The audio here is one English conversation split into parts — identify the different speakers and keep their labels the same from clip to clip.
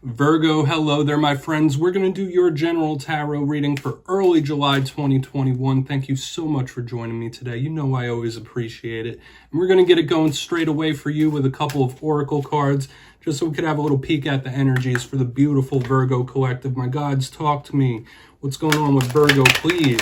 Speaker 1: Virgo, hello there, my friends. We're going to do your general tarot reading for early July 2021. Thank you so much for joining me today. You know I always appreciate it. And we're going to get it going straight away for you with a couple of oracle cards, just so we could have a little peek at the energies for the beautiful Virgo collective. My gods, talk to me. What's going on with Virgo, please?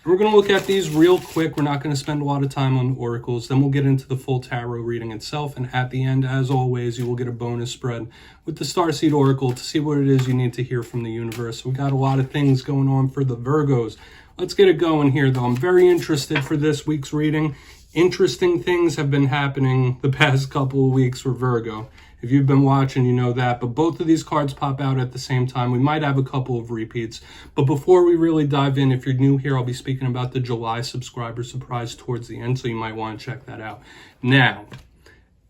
Speaker 1: And we're going to look at these real quick. We're not going to spend a lot of time on oracles. Then we'll get into the full tarot reading itself. And at the end, as always, you will get a bonus spread with the Starseed Oracle to see what it is you need to hear from the universe. We got a lot of things going on for the Virgos. Let's get it going here, though. I'm very interested for this week's reading. Interesting things have been happening the past couple of weeks for Virgo. If you've been watching, you know that. But both of these cards pop out at the same time. We might have a couple of repeats. But before we really dive in, if you're new here, I'll be speaking about the July subscriber surprise towards the end, so you might want to check that out. Now,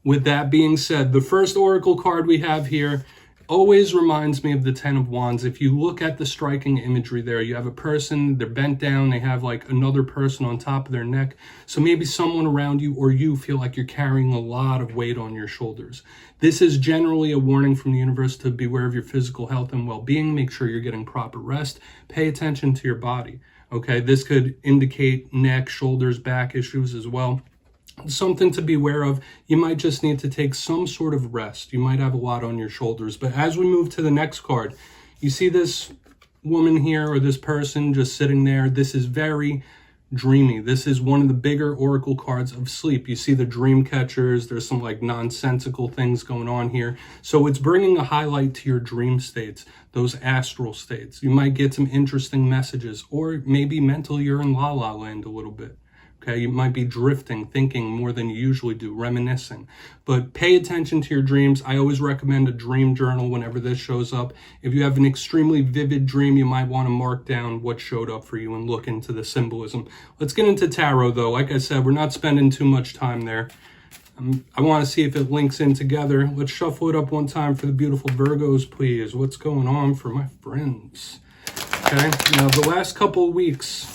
Speaker 1: with that being said, the first oracle card we have here always reminds me of the Ten of Wands. If you look at the striking imagery there, you have a person, they're bent down, they have like another person on top of their neck. So maybe someone around you or you feel like you're carrying a lot of weight on your shoulders. This is generally a warning from the universe to beware of your physical health and well-being. Make sure you're getting proper rest. Pay attention to your body. Okay, this could indicate neck, shoulders, back issues as well. Something to be aware of. You might just need to take some sort of rest. You might have a lot on your shoulders. But as we move to the next card, you see this woman here or this person just sitting there. This is very dreamy. This is one of the bigger oracle cards of sleep. You see the dream catchers. There's some like nonsensical things going on here. So it's bringing a highlight to your dream states, those astral states. You might get some interesting messages, or maybe mentally you're in la la land a little bit. Okay, you might be drifting, thinking more than you usually do, reminiscing. But pay attention to your dreams. I always recommend a dream journal whenever this shows up. If you have an extremely vivid dream, you might want to mark down what showed up for you and look into the symbolism. Let's get into tarot, though. Like I said, we're not spending too much time there. I want to see if it links in together. Let's shuffle it up one time for the beautiful Virgos, please. What's going on for my friends? Okay, now the last couple of weeks,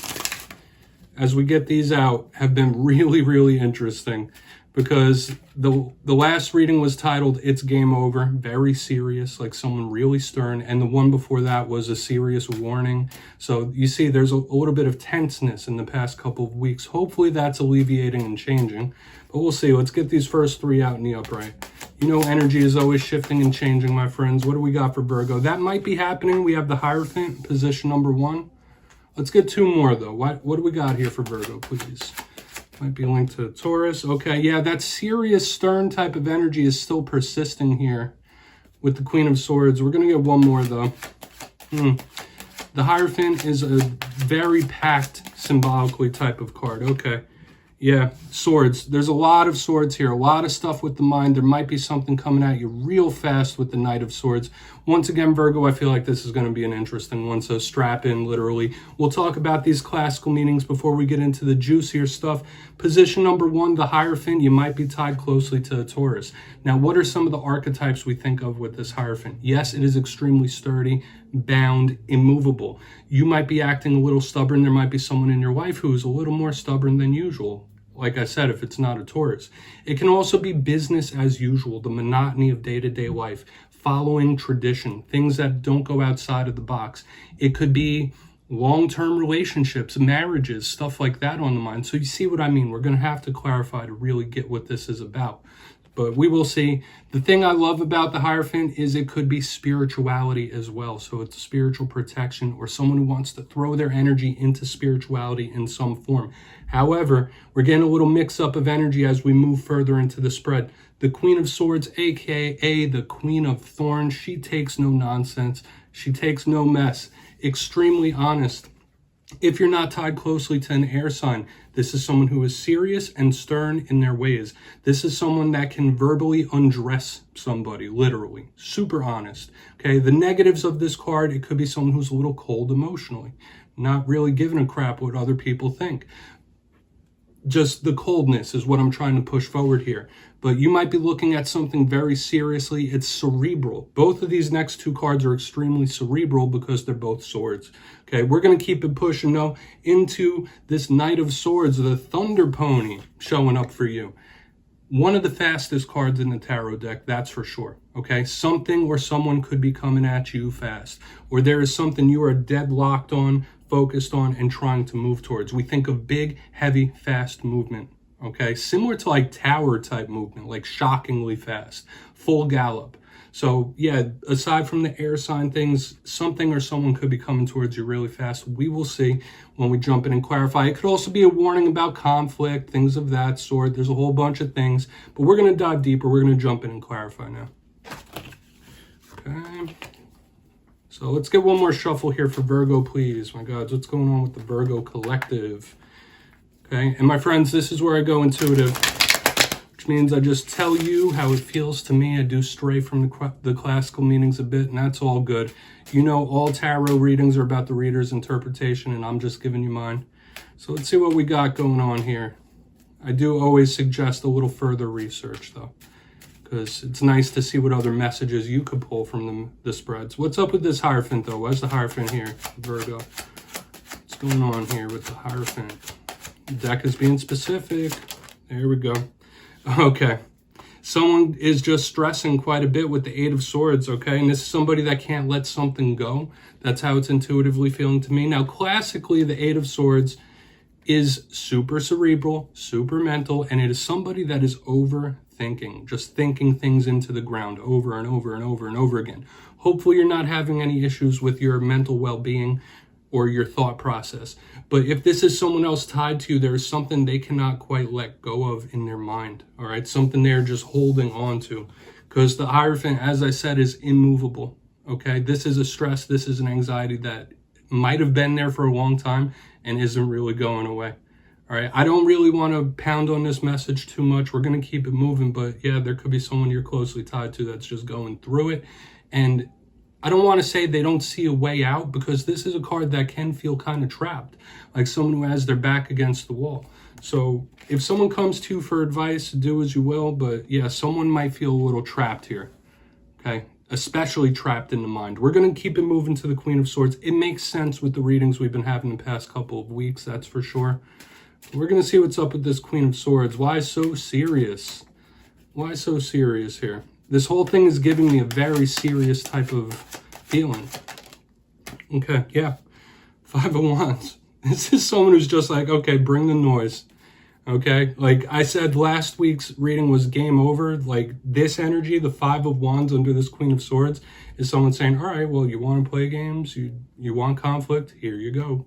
Speaker 1: as we get these out, have been really, really interesting, because the last reading was titled It's Game Over, very serious, like someone really stern, and the one before that was a serious warning. So you see there's a little bit of tenseness in the past couple of weeks. Hopefully that's alleviating and changing, but we'll see. Let's get these first three out in the upright. You know, energy is always shifting and changing, my friends. What do we got for Virgo? That might be happening. We have the Hierophant, position number 1. Let's get two more, though. What do we got here for Virgo, please? Might be linked to Taurus. Okay, yeah, that serious, stern type of energy is still persisting here with the Queen of Swords. We're going to get one more, though. The Hierophant is a very packed, symbolically type of card. Okay. Yeah, swords. There's a lot of swords here, a lot of stuff with the mind. There might be something coming at you real fast with the Knight of Swords. Once again, Virgo, I feel like this is going to be an interesting one, so strap in, literally. We'll talk about these classical meanings before we get into the juicier stuff. Position number 1, the Hierophant, you might be tied closely to a Taurus. Now, what are some of the archetypes we think of with this Hierophant? Yes, it is extremely sturdy, bound, immovable. You might be acting a little stubborn. There might be someone in your life who is a little more stubborn than usual. Like I said, if it's not a Taurus. It can also be business as usual, the monotony of day-to-day life, following tradition, things that don't go outside of the box. It could be long-term relationships, marriages, stuff like that on the mind. So you see what I mean? We're going to have to clarify to really get what this is about. But we will see. The thing I love about the Hierophant is it could be spirituality as well. So it's spiritual protection, or someone who wants to throw their energy into spirituality in some form. However, we're getting a little mix-up of energy as we move further into the spread. The Queen of Swords, aka the Queen of Thorns, she takes no nonsense. She takes no mess. Extremely honest. If you're not tied closely to an air sign, this is someone who is serious and stern in their ways. This is someone that can verbally undress somebody, literally. Super honest. Okay, the negatives of this card, it could be someone who's a little cold emotionally, not really giving a crap what other people think. Just the coldness is what I'm trying to push forward here. But you might be looking at something very seriously. It's cerebral. Both of these next two cards are extremely cerebral because they're both swords. Okay, we're going to keep it pushing now into this Knight of Swords, the Thunder Pony showing up for you. one of the fastest cards in the tarot deck, that's for sure, okay? Something or someone could be coming at you fast, or there is something you are deadlocked on, focused on, and trying to move towards. We think of big, heavy, fast movement, okay? Similar to like tower type movement, like shockingly fast, full gallop. So yeah, aside from the air sign things, something or someone could be coming towards you really fast. We will see when we jump in and clarify. It could also be a warning about conflict, things of that sort. There's a whole bunch of things, but we're going to dive deeper. We're going to jump in and clarify now. Okay. So let's get one more shuffle here for Virgo, please. My God, what's going on with the Virgo collective? Okay. And my friends, this is where I go intuitive, which means I just tell you how it feels to me. I do stray from the classical meanings a bit, and that's all good. You know, all tarot readings are about the reader's interpretation, and I'm just giving you mine. So let's see what we got going on here. I do always suggest a little further research, though, because it's nice to see what other messages you could pull from the spreads. What's up with this Hierophant, though? Where's the Hierophant here, Virgo? What's going on here with the Hierophant? The deck is being specific. There we go. Okay, someone is just stressing quite a bit with the Eight of Swords, okay? And this is somebody that can't let something go. That's how it's intuitively feeling to me. Now, classically, the Eight of Swords is super cerebral, super mental, and it is somebody that is overthinking, just thinking things into the ground over and over and over and over again. Hopefully, you're not having any issues with your mental well-being or your thought process. But if this is someone else tied to you, there is something they cannot quite let go of in their mind, all right? Something they're just holding on to. Because the Hierophant, as I said, is immovable, okay? This is a stress, this is an anxiety that might have been there for a long time and isn't really going away, all right? I don't really want to pound on this message too much. We're going to keep it moving, but yeah, there could be someone you're closely tied to that's just going through it. And I don't want to say they don't see a way out, because this is a card that can feel kind of trapped, like someone who has their back against the wall. So if someone comes to you for advice, do as you will. But yeah, someone might feel a little trapped here, okay? Especially trapped in the mind. We're going to keep it moving to the Queen of Swords. It makes sense with the readings we've been having the past couple of weeks, that's for sure. We're going to see what's up with this Queen of Swords. Why so serious? Why so serious here? This whole thing is giving me a very serious type of feeling. Okay, yeah. Five of Wands. This is someone who's just like, okay, bring the noise. Okay? Like I said, last week's reading was game over. Like this energy, the Five of Wands under this Queen of Swords, is someone saying, all right, well, you want to play games? You want conflict? Here you go.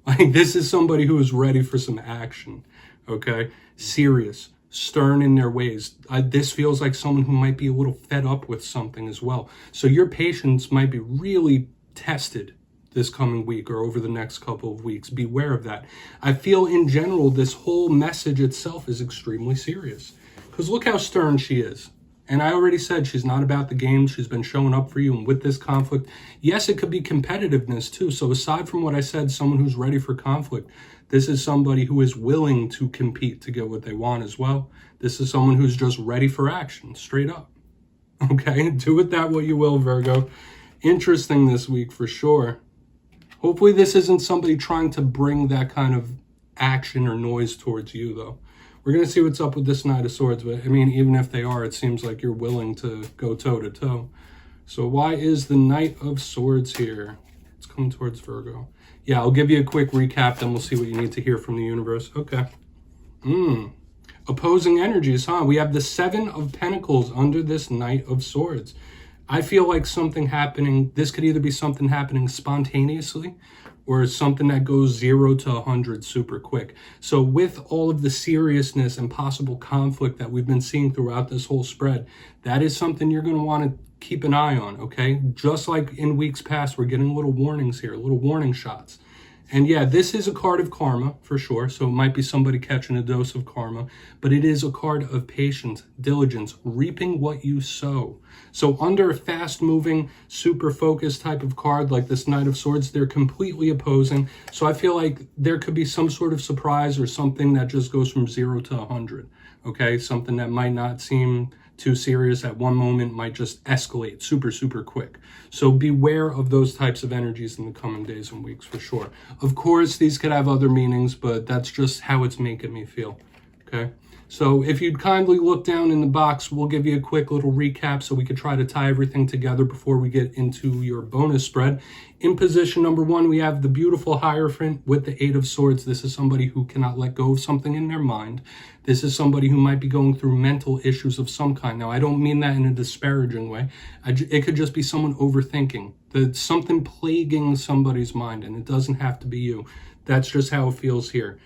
Speaker 1: Like this is somebody who is ready for some action. Okay? Serious. Stern in their ways. This feels like someone who might be a little fed up with something as well. So your patience might be really tested this coming week or over the next couple of weeks. Beware of that. I feel in general, this whole message itself is extremely serious, because look how stern she is. And I already said she's not about the game. She's been showing up for you. And with this conflict, yes, it could be competitiveness too. So aside from what I said, someone who's ready for conflict, this is somebody who is willing to compete to get what they want as well. This is someone who's just ready for action, straight up. Okay, do with that what you will, Virgo. Interesting this week for sure. Hopefully this isn't somebody trying to bring that kind of action or noise towards you, though. We're going to see what's up with this Knight of Swords, but I mean, even if they are, it seems like you're willing to go toe-to-toe. So why is the Knight of Swords here? It's coming towards Virgo. Yeah, I'll give you a quick recap, then we'll see what you need to hear from the universe. Okay. Opposing energies, huh? We have the Seven of Pentacles under this Knight of Swords. I feel like something happening, this could either be something happening spontaneously or something that goes 0 to 100 super quick. So with all of the seriousness and possible conflict that we've been seeing throughout this whole spread, that is something you're going to want to keep an eye on, okay? Just like in weeks past, we're getting little warnings here, little warning shots. And yeah, this is a card of karma for sure. So it might be somebody catching a dose of karma, but it is a card of patience, diligence, reaping what you sow. So under a fast moving, super focused type of card like this Knight of Swords, they're completely opposing. So I feel like there could be some sort of surprise or something that just goes from 0 to 100. Okay. Something that might not seem too serious at one moment might just escalate super, super quick. So beware of those types of energies in the coming days and weeks for sure. Of course, these could have other meanings, but that's just how it's making me feel. Okay. So if you'd kindly look down in the box, we'll give you a quick little recap so we could try to tie everything together before we get into your bonus spread. In position number 1, we have the beautiful Hierophant with the 8 of Swords. This is somebody who cannot let go of something in their mind. This is somebody who might be going through mental issues of some kind. Now, I don't mean that in a disparaging way. It could just be someone overthinking. There's something plaguing somebody's mind, and it doesn't have to be you. That's just how it feels here.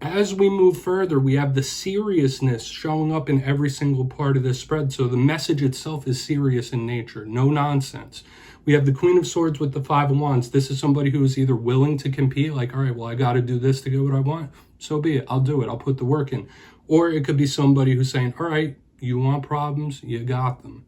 Speaker 1: As we move further, we have the seriousness showing up in every single part of this spread. So the message itself is serious in nature, no nonsense. We have the Queen of Swords with the 5 of Wands. This is somebody who is either willing to compete, like, all right, well, I got to do this to get what I want. So be it. I'll do it. I'll put the work in. Or it could be somebody who's saying, all right, you want problems? You got them.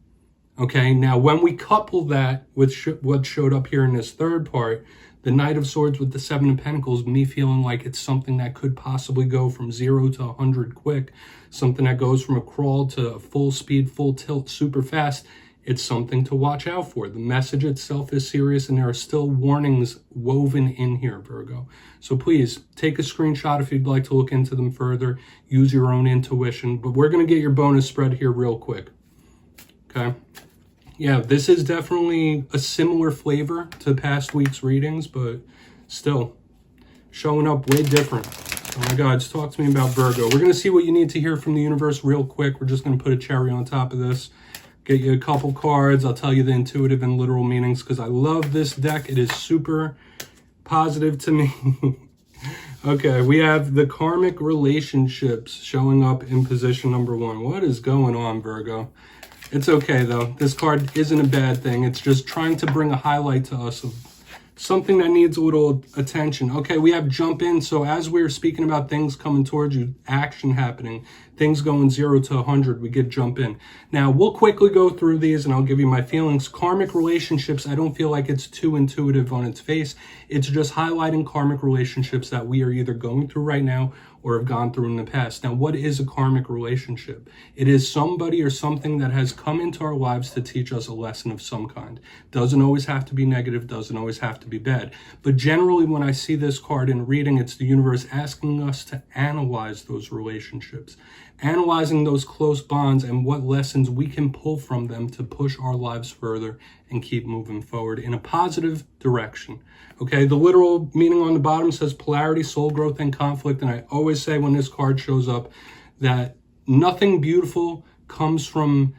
Speaker 1: Okay, now when we couple that with what showed up here in this third part, the Knight of Swords with the 7 of Pentacles, me feeling like it's something that could possibly go from 0 to 100 quick, something that goes from a crawl to full speed, full tilt, super fast. It's something to watch out for. The message itself is serious, and there are still warnings woven in here, Virgo. So please take a screenshot if you'd like to look into them further. Use your own intuition. But we're going to get your bonus spread here real quick. Okay? Yeah, this is definitely a similar flavor to past week's readings, but still showing up way different. Oh my God, just talk to me about Virgo. We're going to see what you need to hear from the universe real quick. We're just going to put a cherry on top of this. Get you a couple cards. I'll tell you the intuitive and literal meanings because I love this deck. It is super positive to me. Okay, we have the karmic relationships showing up in position number 1. What is going on, Virgo? It's okay, though. This card isn't a bad thing. It's just trying to bring a highlight to us of something that needs a little attention. Okay, we have jump in. So as we're speaking about things coming towards you, action happening, things going 0 to 100, we get jump in. Now, we'll quickly go through these and I'll give you my feelings. Karmic relationships, I don't feel like it's too intuitive on its face. It's just highlighting karmic relationships that we are either going through right now or have gone through in the past. Now, what is a karmic relationship? It is somebody or something that has come into our lives to teach us a lesson of some kind. Doesn't always have to be negative, doesn't always have to be bad. But generally, when I see this card in reading, it's the universe asking us to analyze those relationships, analyzing those close bonds and what lessons we can pull from them to push our lives further and keep moving forward in a positive direction. Okay, the literal meaning on the bottom says polarity, soul growth, and conflict. And I always say when this card shows up that nothing beautiful comes from,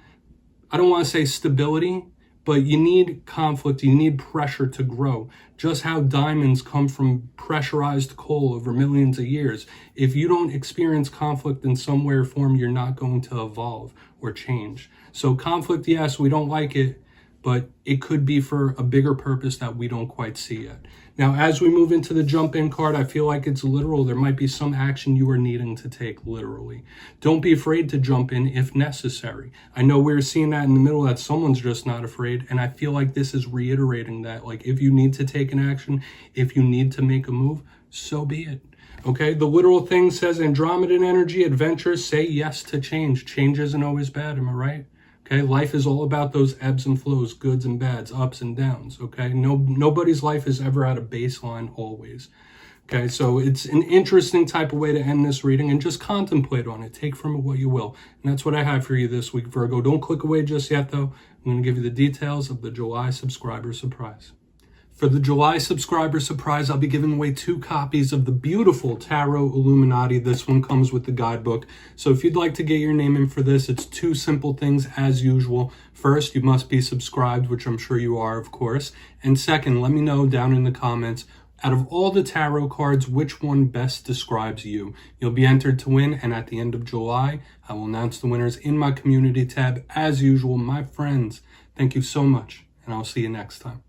Speaker 1: I don't want to say stability, but you need conflict, you need pressure to grow. Just how diamonds come from pressurized coal over millions of years. If you don't experience conflict in some way or form, you're not going to evolve or change. So conflict, yes, we don't like it, but it could be for a bigger purpose that we don't quite see yet. Now, as we move into the jump in card, I feel like it's literal. There might be some action you are needing to take literally. Don't be afraid to jump in if necessary. I know we're seeing that in the middle that someone's just not afraid. And I feel like this is reiterating that. Like if you need to take an action, if you need to make a move, so be it. Okay, the literal thing says Andromedan energy, adventure, say yes to change. Change isn't always bad, am I right? Okay, life is all about those ebbs and flows, goods and bads, ups and downs, okay? Nobody's life is ever at a baseline always. Okay, so it's an interesting type of way to end this reading and just contemplate on it. Take from it what you will. And that's what I have for you this week, Virgo. Don't click away just yet, though. I'm going to give you the details of the July subscriber surprise. For the July subscriber surprise, I'll be giving away 2 copies of the beautiful Tarot Illuminati. This one comes with the guidebook. So if you'd like to get your name in for this, it's 2 simple things as usual. First, you must be subscribed, which I'm sure you are, of course. And second, let me know down in the comments, out of all the tarot cards, which one best describes you. You'll be entered to win, and at the end of July, I will announce the winners in my community tab. As usual, my friends, thank you so much, and I'll see you next time.